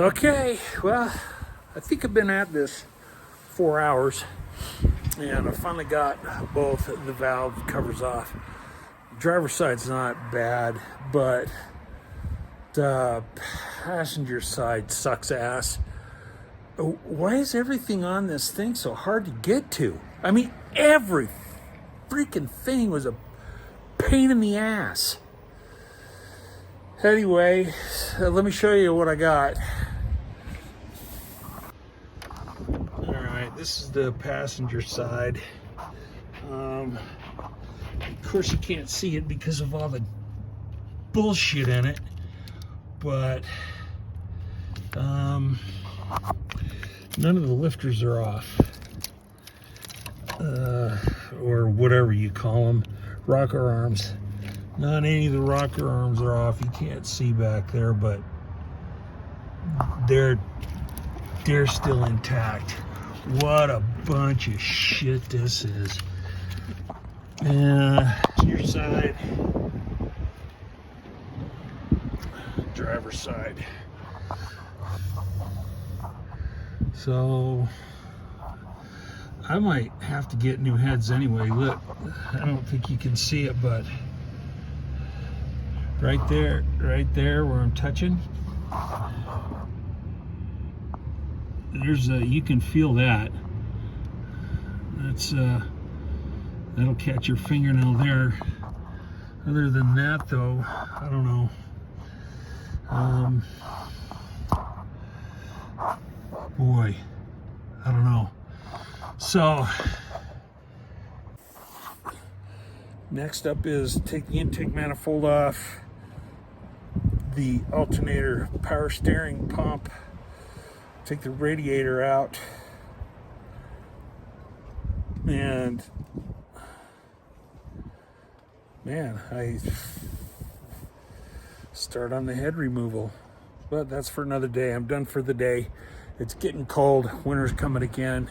Okay, well, I think I've been at this 4 hours, and I finally got both the valve covers off. Driver's side's not bad, but the passenger side sucks ass. Why is everything on this thing so hard to get to? I mean, every freaking thing was a pain in the ass. Anyway, let me show you what I got. Alright, this is the passenger side. Of course you can't see it because of all the bullshit in it, but none of the lifters are off, or whatever you call them, rocker arms. Not any of the rocker arms are off. You can't see back there, but they're still intact. What a bunch of shit this is. Your side, driver's side. So I might have to get new heads anyway. Look, I don't think you can see it, but right there where I'm touching, there's you can feel that. That's that'll catch your fingernail there. Other than that though, I don't know. Boy, I don't know. So next up is take the intake manifold off, the alternator power steering pump, take the radiator out, and man, I start on the head removal, but that's for another day. I'm done for the day. It's getting cold, winter's coming again,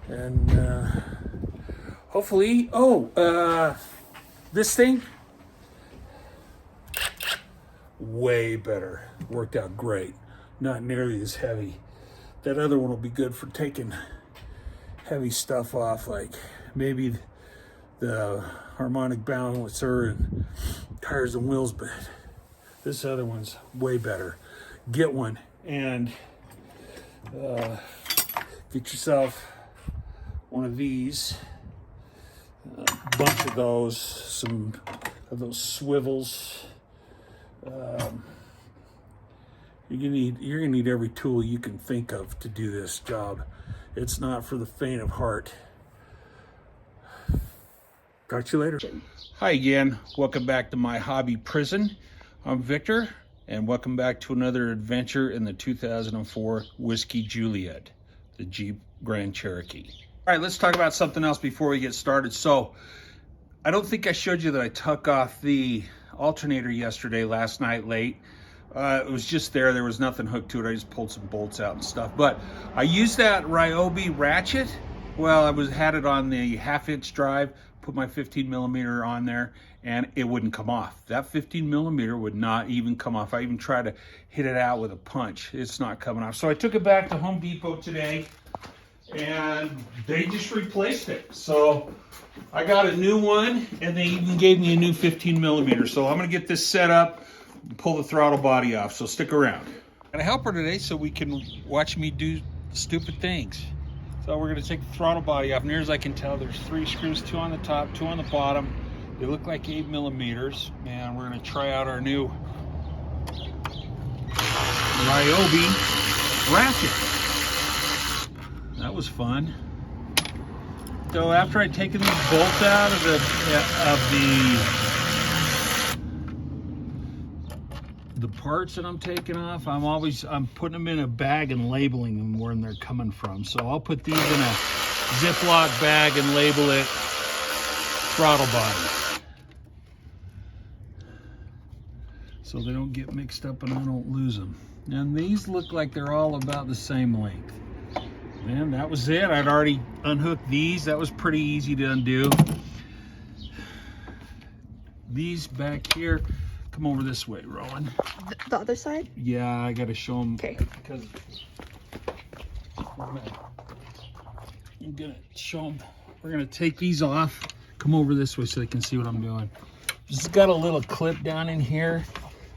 and hopefully, this thing, way better, worked out great, not nearly as heavy. That other one will be good for taking heavy stuff off, like maybe the harmonic balancer and tires and wheels, but this other one's way better. Get one and get yourself one of these, a bunch of those, some of those swivels. You're gonna need every tool you can think of to do this job. It's not for the faint of heart. Talk to you later. Hi again. Welcome back to my hobby prison. I'm Victor, and welcome back to another adventure in the 2004 Whiskey Juliet, the Jeep Grand Cherokee. All right, let's talk about something else before we get started. So, I don't think I showed you that I took off the alternator yesterday, last night late. It was just there. There was nothing hooked to it. I just pulled some bolts out and stuff. But I used that Ryobi ratchet. Well, I had it on the 1/2-inch drive, put my 15 millimeter on there, and it wouldn't come off. That 15 millimeter would not even come off. I even tried to hit it out with a punch. It's not coming off. So I took it back to Home Depot today, and they just replaced it. So I got a new one, and they even gave me a new 15 millimeter. So I'm gonna get this set up and pull the throttle body off, so stick around. Got a helper today so we can watch me do stupid things. So we're gonna take the throttle body off. Near as I can tell, there's 3 screws, 2 on the top, 2 on the bottom. They look like 8 millimeters. And we're gonna try out our new Ryobi ratchet. That was fun. So after I'd taken these bolts out of the parts that I'm taking off, I'm putting them in a bag and labeling them where they're coming from. So I'll put these in a Ziploc bag and label it throttle body, so they don't get mixed up and I don't lose them. And these look like they're all about the same length. And that was it. I'd already unhooked these. That was pretty easy to undo. These back here, Come over this way, Rowan. The other side? Yeah, I gotta show them. Okay. Because I'm gonna show them. We're gonna take these off. Come over this way so they can see what I'm doing. It's got a little clip down in here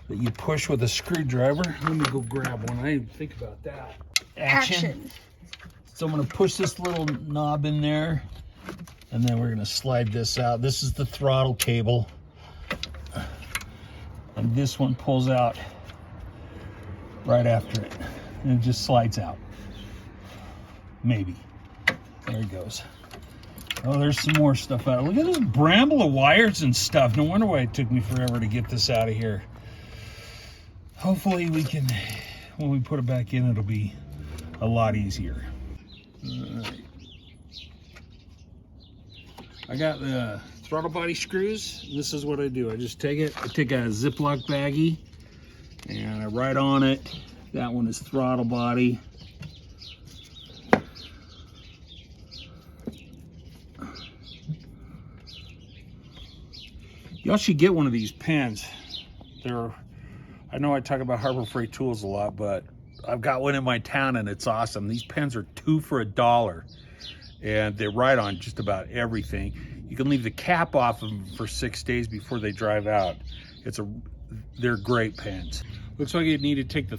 that you push with a screwdriver. Let me go grab one. I didn't think about that. Action. So I'm gonna push this little knob in there, and then we're gonna slide this out. This is the throttle cable. And this one pulls out right after it. And it just slides out. Maybe. There it goes. Oh, there's some more stuff out. Look at this bramble of wires and stuff. No wonder why it took me forever to get this out of here. Hopefully we can, when we put it back in, it'll be a lot easier. All right. I got the throttle body screws. This is what I do. I just take it, I take a Ziploc baggie and I write on it. That one is throttle body. Y'all should get one of these pens. I know I talk about Harbor Freight Tools a lot, but I've got one in my town and it's awesome. These pens are 2 for $1 and they write on just about everything. You can leave the cap off of them for 6 days before they drive out. They're great pens. Looks like you need to take the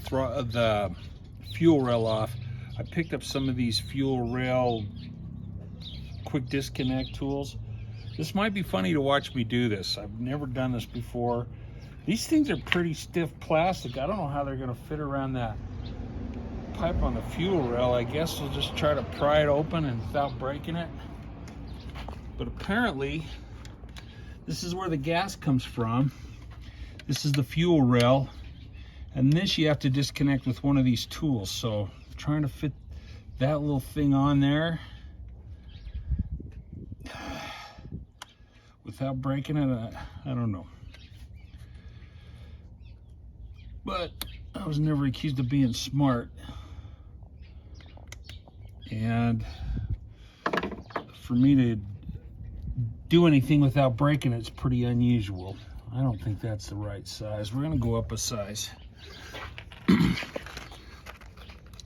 fuel rail off. I picked up some of these fuel rail quick disconnect tools. This might be funny to watch me do this. I've never done this before. These things are pretty stiff plastic. I don't know how they're gonna fit around that pipe on the fuel rail. I guess we'll just try to pry it open and without breaking it. But apparently, this is where the gas comes from. This is the fuel rail. And this you have to disconnect with one of these tools. So trying to fit that little thing on there without breaking it, I don't know. But I was never accused of being smart. And for me to do anything without breaking it's pretty unusual. I don't think that's the right size. We're gonna go up a size.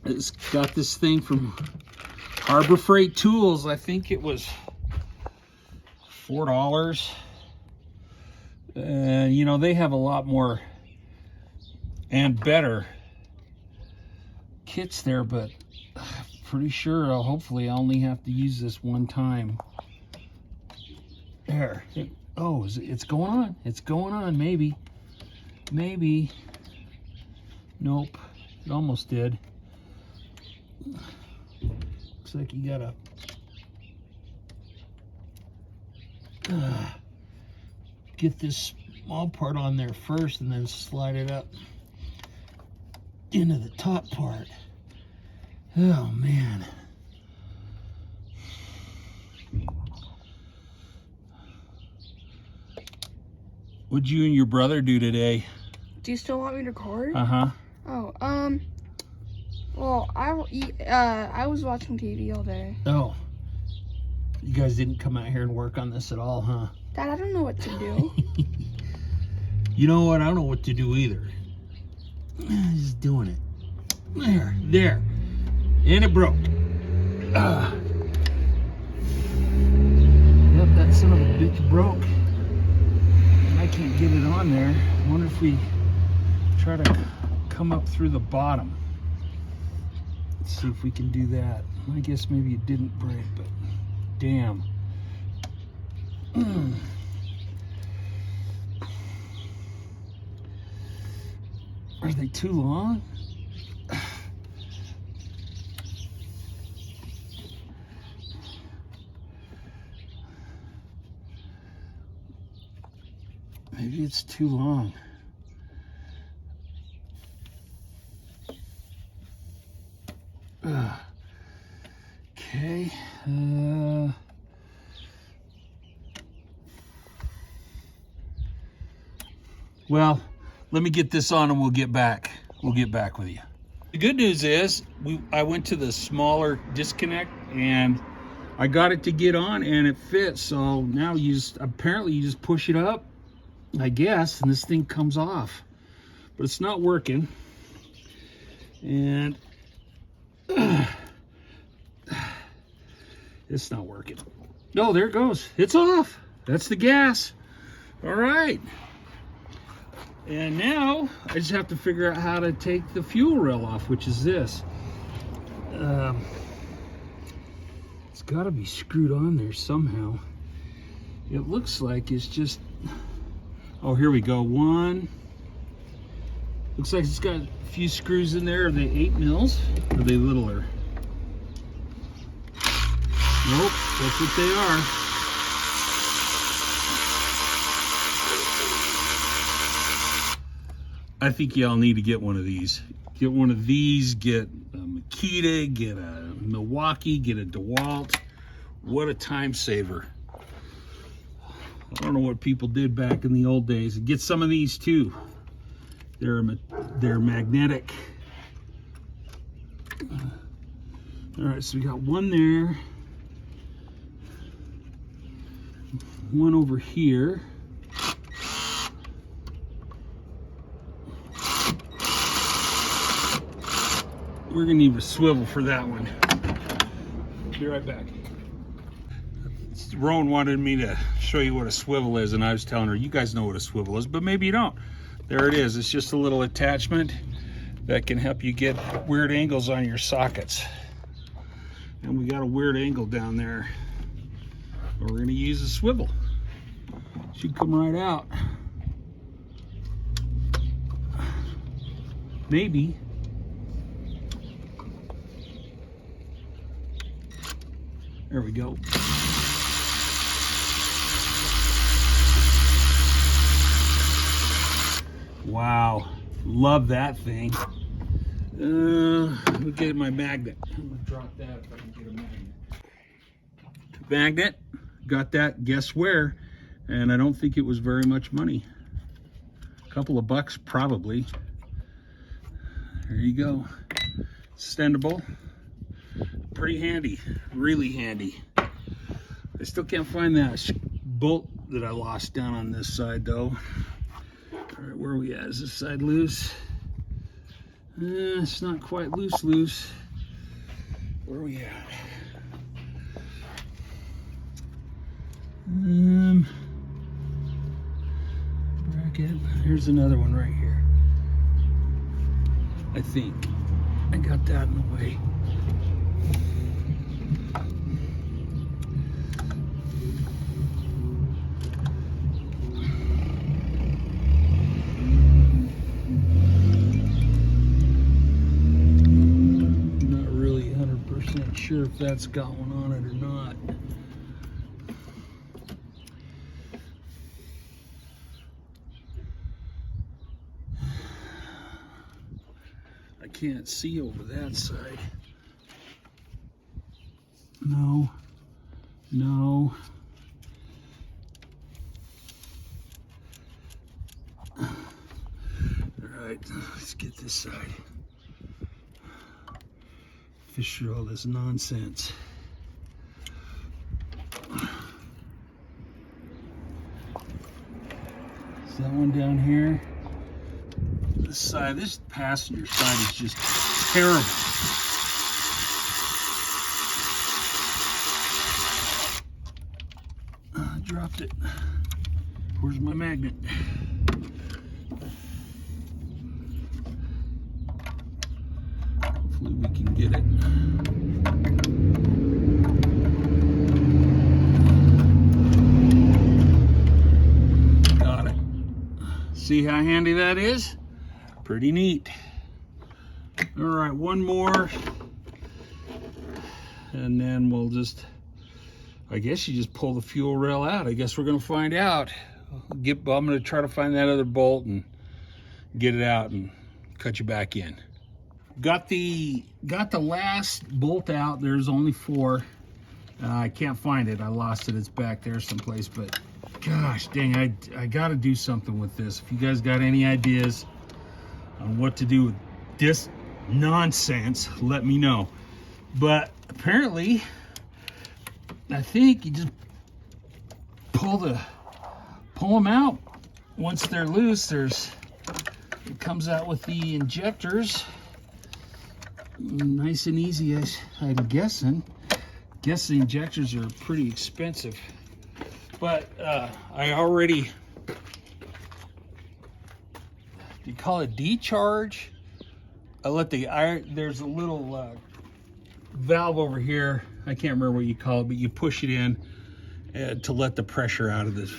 It's got this thing from Harbor Freight Tools. I think it was $4. You know, they have a lot more and better kits there, but I'm pretty sure hopefully I only have to use this one time. There. Oh, it's going on. It's going on. Maybe. Nope. It almost did. Looks like you gotta get this small part on there first and then slide it up into the top part. Oh man. What'd you and your brother do today? Do you still want me to record? Uh-huh. Oh, well, I was watching TV all day. Oh. You guys didn't come out here and work on this at all, huh? Dad, I don't know what to do. You know what? I don't know what to do either. Just doing it. There. And it broke. Yep, that son of a bitch broke. I can't get it on there. I wonder if we try to come up through the bottom. Let's see if we can do that. I guess maybe it didn't break, but damn. Are they too long? Maybe it's too long. Okay. Well, let me get this on and we'll get back. We'll get back with you. The good news is I went to the smaller disconnect and I got it to get on and it fits. So now apparently you just push it up I guess, and this thing comes off, but it's not working. And it's not working. No, there it goes. It's off. That's the gas. All right. And now I just have to figure out how to take the fuel rail off, which is this. It's got to be screwed on there somehow. It looks like it's just, oh, here we go. One. Looks like it's got a few screws in there. Are they 8 mils? Or are they littler? Nope, that's what they are. I think y'all need to get one of these. Get one of these, get a Makita, get a Milwaukee, get a DeWalt. What a time saver. I don't know what people did back in the old days. Get some of these too. They're magnetic. All right, so we got one there. One over here. We're gonna need a swivel for that one. Be right back. Rowan wanted me to show you what a swivel is, and I was telling her, you guys know what a swivel is, but maybe you don't. There it is. It's just a little attachment that can help you get weird angles on your sockets. And we got a weird angle down there. We're gonna use a swivel. Should come right out. Maybe. There we go. Wow, love that thing. Look at my magnet. I'm gonna drop that if I can get a magnet. Magnet, got that, guess where? And I don't think it was very much money. A couple of bucks probably. There you go. Extendable. Pretty handy, really handy. I still can't find that bolt that I lost down on this side though. All right, where are we at? Is this side loose? It's not quite loose. Where are we at? Bracket. Here's another one right here. I think I got that in the way. Sure if that's got one on it or not. I can't see over that side. No. All right, let's get this side. Fish through all this nonsense. Is that one down here? This side, this passenger side is just terrible. I dropped it. Where's my magnet? Hopefully we can get it. Got it. See how handy that is? Pretty neat. All right, one more. And then we'll just, I guess you just pull the fuel rail out. I guess we're gonna find out. I'm gonna try to find that other bolt and get it out and cut you back in. Got the last bolt out. There's only 4. I can't find it. I lost it. It's back there someplace. But gosh dang, I got to do something with this. If you guys got any ideas on what to do with this nonsense, let me know. But apparently, I think you just pull them out once they're loose, it comes out with the injectors. Nice and easy, I'm guessing. Guess the injectors are pretty expensive. But I already, do you call it decharge? I let there's a little valve over here. I can't remember what you call it, but you push it in to let the pressure out of the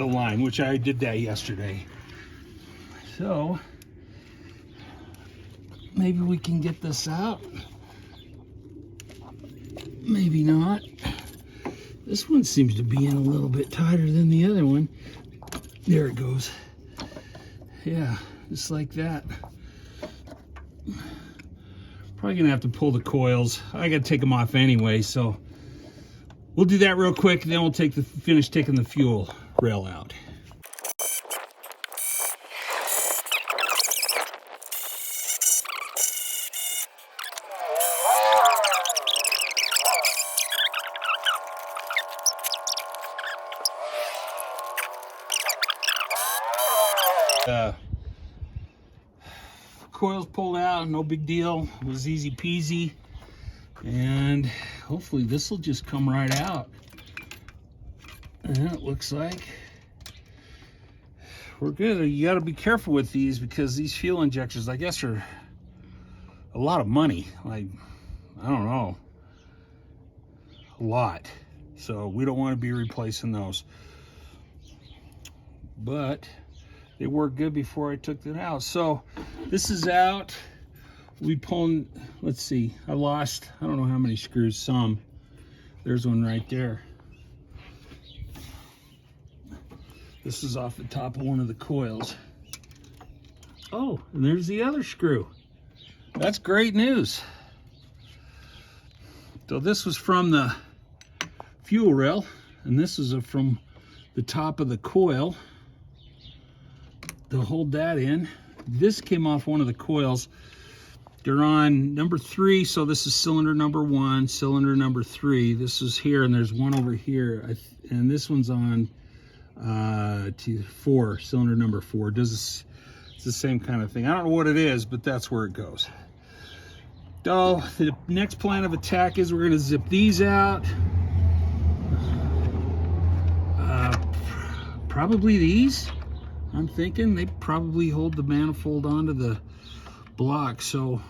line, which I did that yesterday. So maybe we can get this out. Maybe not. This one seems to be in a little bit tighter than the other one. There it goes. Yeah, just like that. Probably gonna have to pull the coils. I gotta take them off anyway, so we'll do that real quick, and then we'll finish taking the fuel rail out. Coils pulled out, no big deal. It was easy peasy, and hopefully this will just come right out. And it looks like we're good. You got to be careful with these because these fuel injectors, I guess, are a lot of money. Like, I don't know, a lot. So we don't want to be replacing those. But they worked good before I took it out. So this is out. We pulling, let's see, I don't know how many screws, some. There's one right there. This is off the top of one of the coils. Oh, and there's the other screw. That's great news. So this was from the fuel rail, and this is from the top of the coil to hold that in. This came off one of the coils. They're on number 3, so this is cylinder number 1, cylinder number 3. This is here, and there's one over here, and this one's on 4, cylinder number 4. It's the same kind of thing. I don't know what it is, but that's where it goes. So the next plan of attack is we're going to zip these out. Probably these. I'm thinking they probably hold the manifold onto the block. So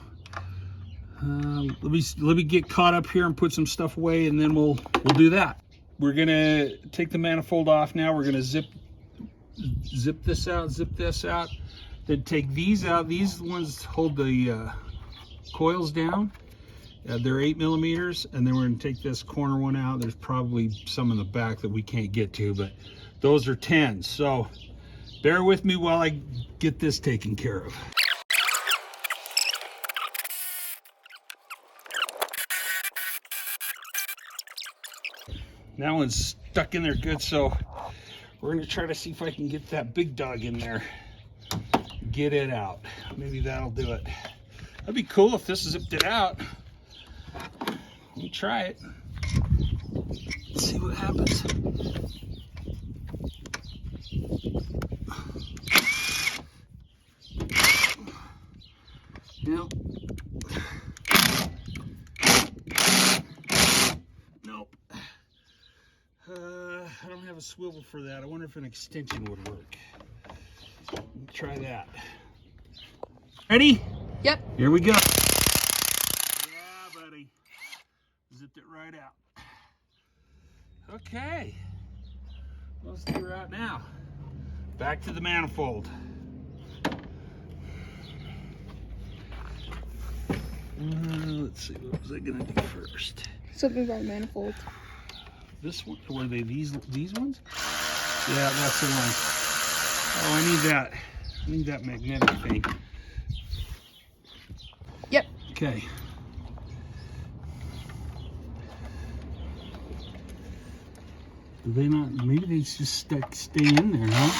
let me get caught up here and put some stuff away, and then we'll do that. We're gonna take the manifold off now. We're gonna zip this out, then take these out. These ones hold the coils down. They're 8 millimeters, and then we're gonna take this corner one out. There's probably some in the back that we can't get to, but those are 10s. So bear with me while I get this taken care of. That one's stuck in there good, so we're gonna try to see if I can get that big dog in there. Get it out. Maybe that'll do it. That'd be cool if this zipped it out. Let me try it. Let's see what happens. Nope. Nope. I don't have a swivel for that. I wonder if an extension would work. Let me try that. Ready? Yep. Here we go. Yeah, buddy. Zipped it right out. Okay. Let's do her out now. Back to the manifold. Let's see, what was I gonna do first? Something about manifold. This one, were they these ones? Yeah, that's the one. Oh, I need that magnetic thing. Yep. Okay. Do they not, maybe they just stay in there, huh?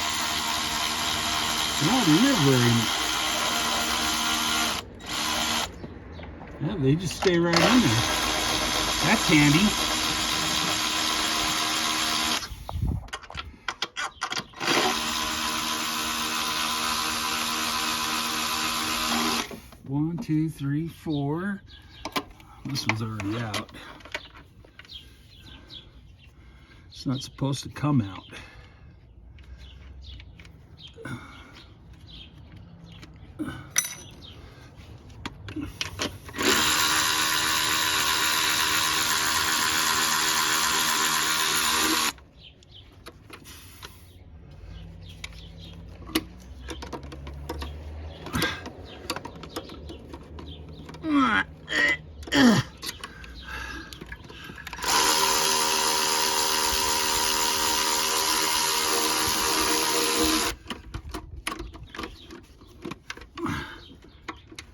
No, they're not very, yeah, they just stay right in there. That's handy. 2, 3, 4. This one's already out. It's not supposed to come out.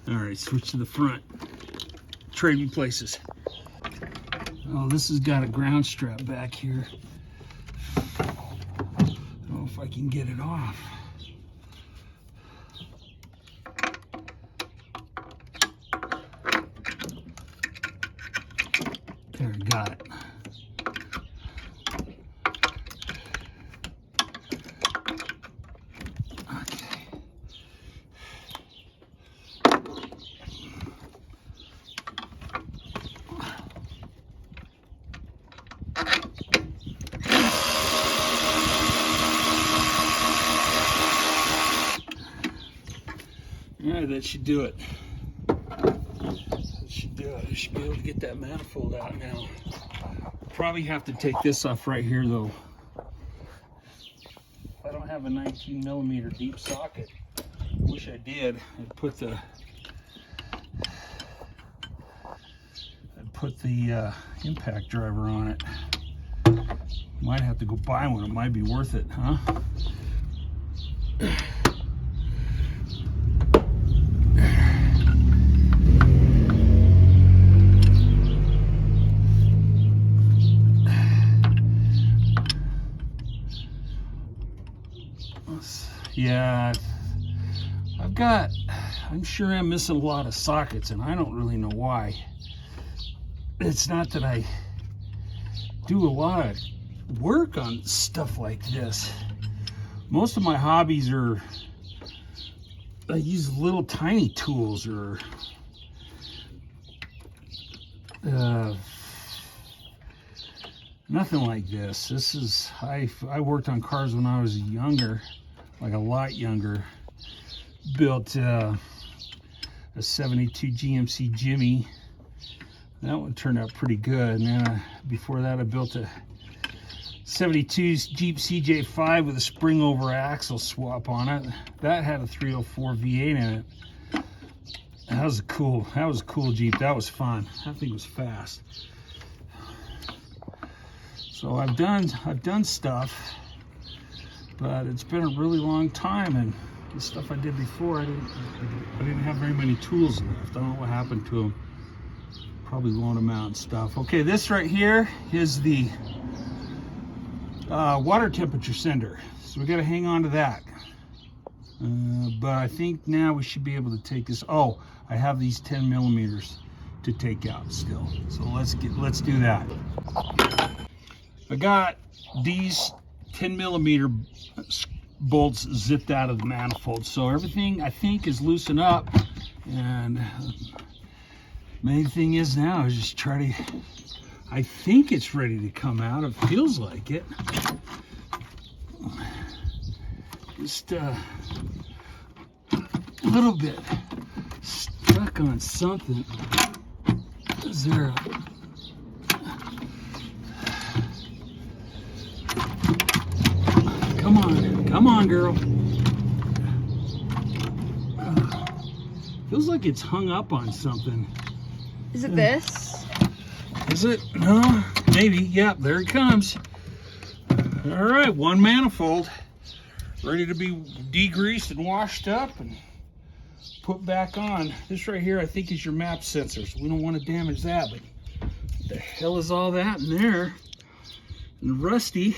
All right, switch to the front. Trade me places. Oh, this has got a ground strap back here. I don't know if I can get it off. There, I got it. All right, that should do it. That should do it. I should be able to get that manifold out now. Probably have to take this off right here though. I don't have a 19mm deep socket. Wish I did. I'd put the impact driver on it. Might have to go buy one. It might be worth it, huh? Yeah, I'm sure I'm missing a lot of sockets, and I don't really know why. It's not that I do a lot of work on stuff like this. Most of my hobbies are, I use little tiny tools or nothing like this. This is, I worked on cars when I was younger, like a lot younger. Built a 72 GMC Jimmy. That one turned out pretty good. And then before that I built a 72 Jeep CJ5 with a spring over axle swap on it. That had a 304 V8 in it. That was a cool Jeep. That was fun. That thing was fast. So I've done stuff, but it's been a really long time, and the stuff I did before, I didn't have very many tools left. I don't know what happened to them. Probably loaned them out and stuff. Okay, this right here is the water temperature sender. So we got to hang on to that. But I think now we should be able to take this. Oh, I have these 10mm to take out still. So let's do that. I got these 10mm bolts zipped out of the manifold, so everything I think is loosened up, and main thing is now is just try to, I think it's ready to come out. It feels like it. Just a little bit stuck on something. Is there Come on, girl. Feels like it's hung up on something. Is it this? Is it? No, maybe. Yep, there it comes. All right, one manifold ready to be degreased and washed up and put back on. This right here, I think, is your map sensor, so we don't want to damage that. But what the hell is all that in there? And rusty.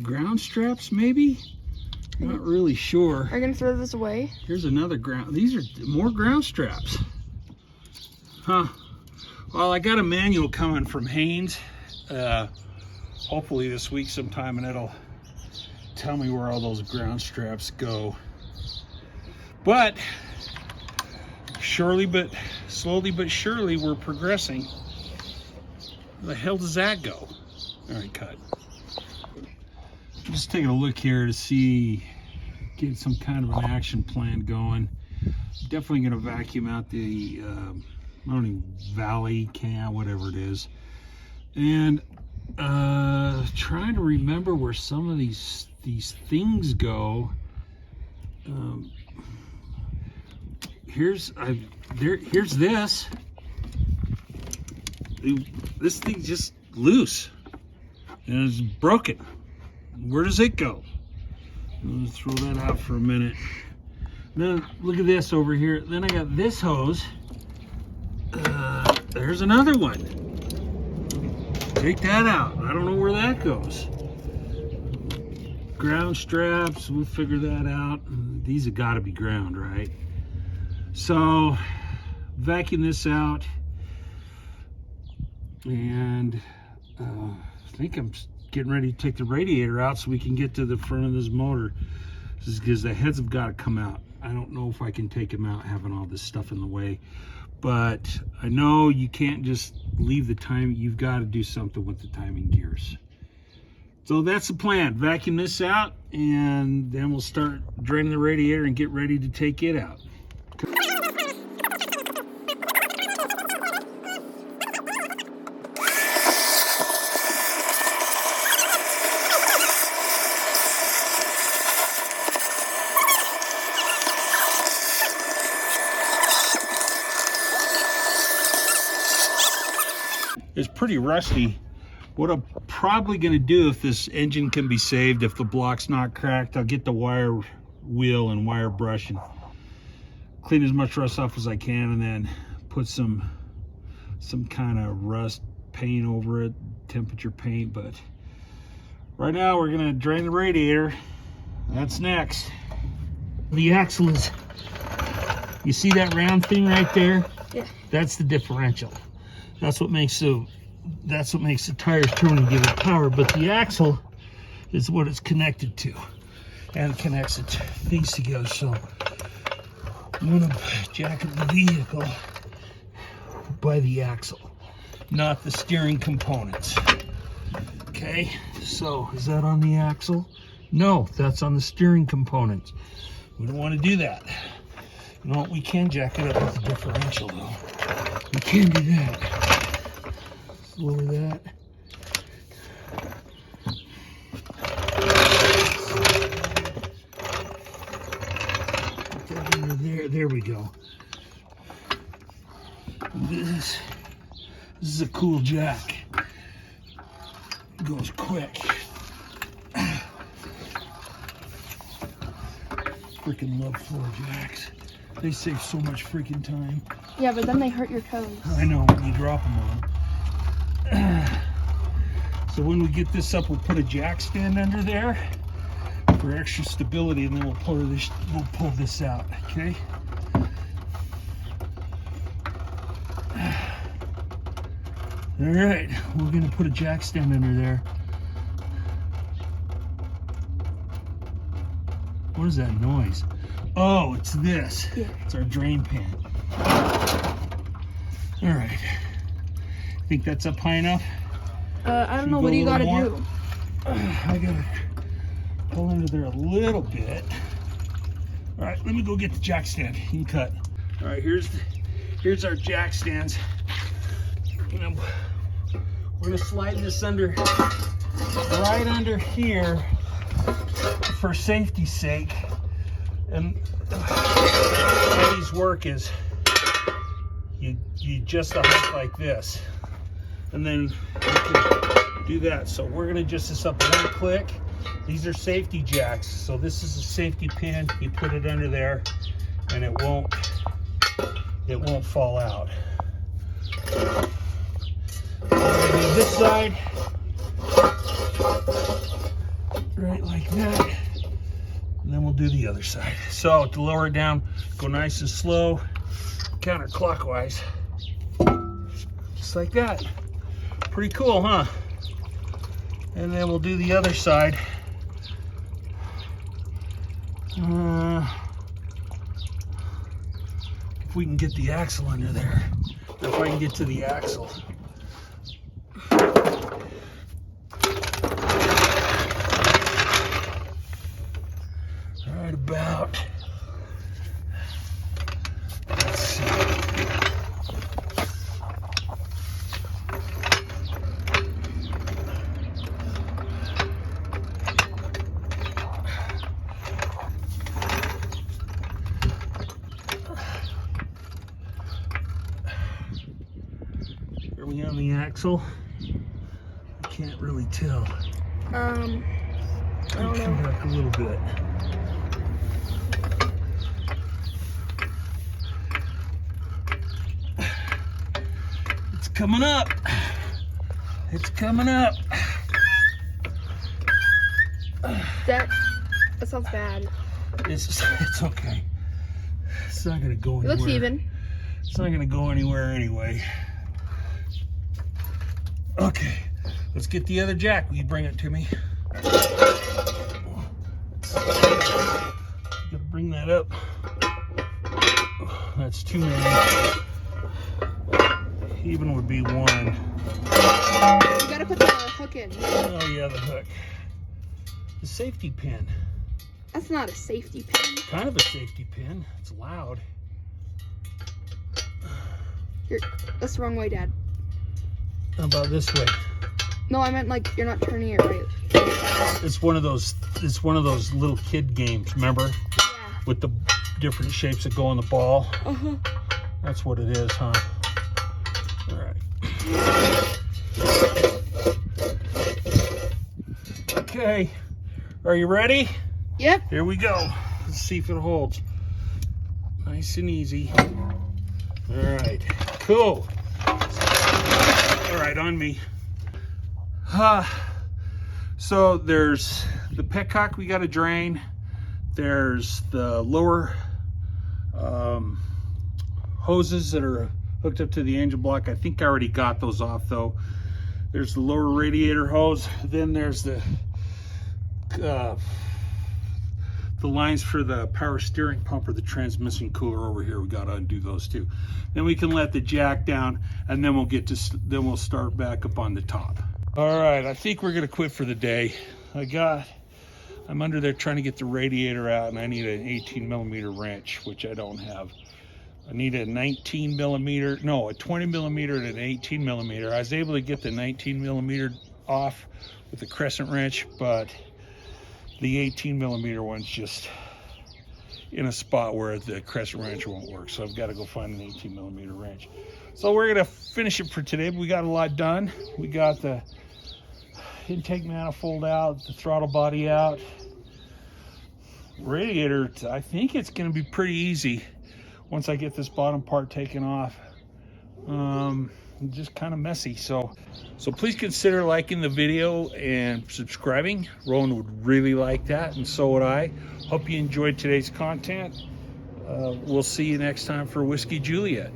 Ground straps, maybe? Not really sure. Are you gonna throw this away? Here's another ground. These are more ground straps. Huh. Well, I got a manual coming from Haynes. Hopefully this week sometime, and it'll tell me where all those ground straps go. But slowly but surely, we're progressing. Where the hell does that go? All right, cut. I'm just taking a look here to see, get some kind of an action plan going. Definitely going to vacuum out the valley can, whatever it is, and trying to remember where some of these things go. Here's this. This thing's just loose and it's broken. Where does it go? I'm gonna throw that out for a minute. Then look at this over here. Then I got this hose. There's another one. Take that out. I don't know where that goes. Ground straps, we'll figure that out. These have got to be ground, right? So vacuum this out, and I think I'm getting ready to take the radiator out so we can get to the front of this motor. This is because the heads have got to come out. I don't know if I can take them out having all this stuff in the way, but I know you can't just leave the timing. You've got to do something with the timing gears. So that's the plan. Vacuum this out, and then we'll start draining the radiator and get ready to take it out. It's pretty rusty. What I'm probably going to do, if this engine can be saved, if the block's not cracked, I'll get the wire wheel and wire brush and clean as much rust off as I can, and then put some kind of rust paint over it, temperature paint. But right now we're going to drain the radiator. That's next. The axle is, you see that round thing right there? Yeah. That's the differential. That's what makes the tires turn and give it power. But the axle is what it's connected to, and connects things together. So I'm gonna jack up the vehicle by the axle, not the steering components. Okay, so is that on the axle? No, that's on the steering components. We don't want to do that. You know what? We can jack it up with the differential though. We can do that. Lower that. Put that under there. There we go. This is a cool jack. It goes quick. Freaking love floor jacks. They save so much freaking time. Yeah, but then they hurt your toes. I know, when you drop them on. So when we get this up, we'll put a jack stand under there for extra stability, and then we'll pull this out. Okay. All right, we're gonna put a jack stand under there. What is that noise? Oh, it's this. Yeah. It's our drain pan. All right. Think that's up high enough? I don't know. What do you gotta do? I gotta pull under there a little bit. All right, let me go get the jack stand. You can cut. All right, here's our jack stands. We're gonna slide this under, right under here, for safety's sake. And how these work is you adjust the height like this, and then you can do that. So we're gonna adjust this up one click. These are safety jacks, so this is a safety pin. You put it under there, and it won't fall out. We're gonna do this side, right like that. And then we'll do the other side. So to lower it down, go nice and slow, counterclockwise, just like that. Pretty cool, huh? And then we'll do the other side. Get if we can get the axle under there. Or if I can get to the axle. Right about. Let's see. Are we on the axle? I can't really tell. I don't Come know. back a little bit. It's coming up. It's coming up. That sounds bad. It's okay. It's not gonna go It anywhere. looks even. It's not gonna go anywhere anyway. Okay, let's get the other jack. Will you bring it to me? Gotta bring that up. That's too many. Even would be one. You gotta put the hook in. Oh yeah, the hook. The safety pin. That's not a safety pin. Kind of a safety pin. It's loud. That's the wrong way, Dad. How about this way? No, I meant like you're not turning it right. It's one of those. It's one of those little kid games. Remember, Yeah. with the different shapes that go on the ball. Uh-huh. That's what it is, huh? All right. Okay. Are you ready? Yep. Here we go. Let's see if it holds. Nice and easy. All right. Cool. All right, on me. So there's the petcock we got to drain. There's the lower hoses that are hooked up to the angel block. I think I already got those off though. There's the lower radiator hose. Then there's the lines for the power steering pump or the transmission cooler over here. We got to undo those too. Then we can let the jack down, and then we'll start back up on the top. All right, I think we're gonna quit for the day. I'm under there trying to get the radiator out, and I need an 18mm wrench, which I don't have. I need a 19mm, no, a 20mm and an 18mm. I was able to get the 19mm off with the crescent wrench, but the 18mm one's just in a spot where the crescent wrench won't work. So I've got to go find an 18mm wrench. So we're gonna finish it for today, but we got a lot done. We got the intake manifold out, the throttle body out. Radiator, I think it's gonna be pretty easy once I get this bottom part taken off. Just kind of messy. So please consider liking the video and subscribing. Rowan would really like that, and so would I. Hope you enjoyed today's content. We'll see you next time for Whiskey Juliet.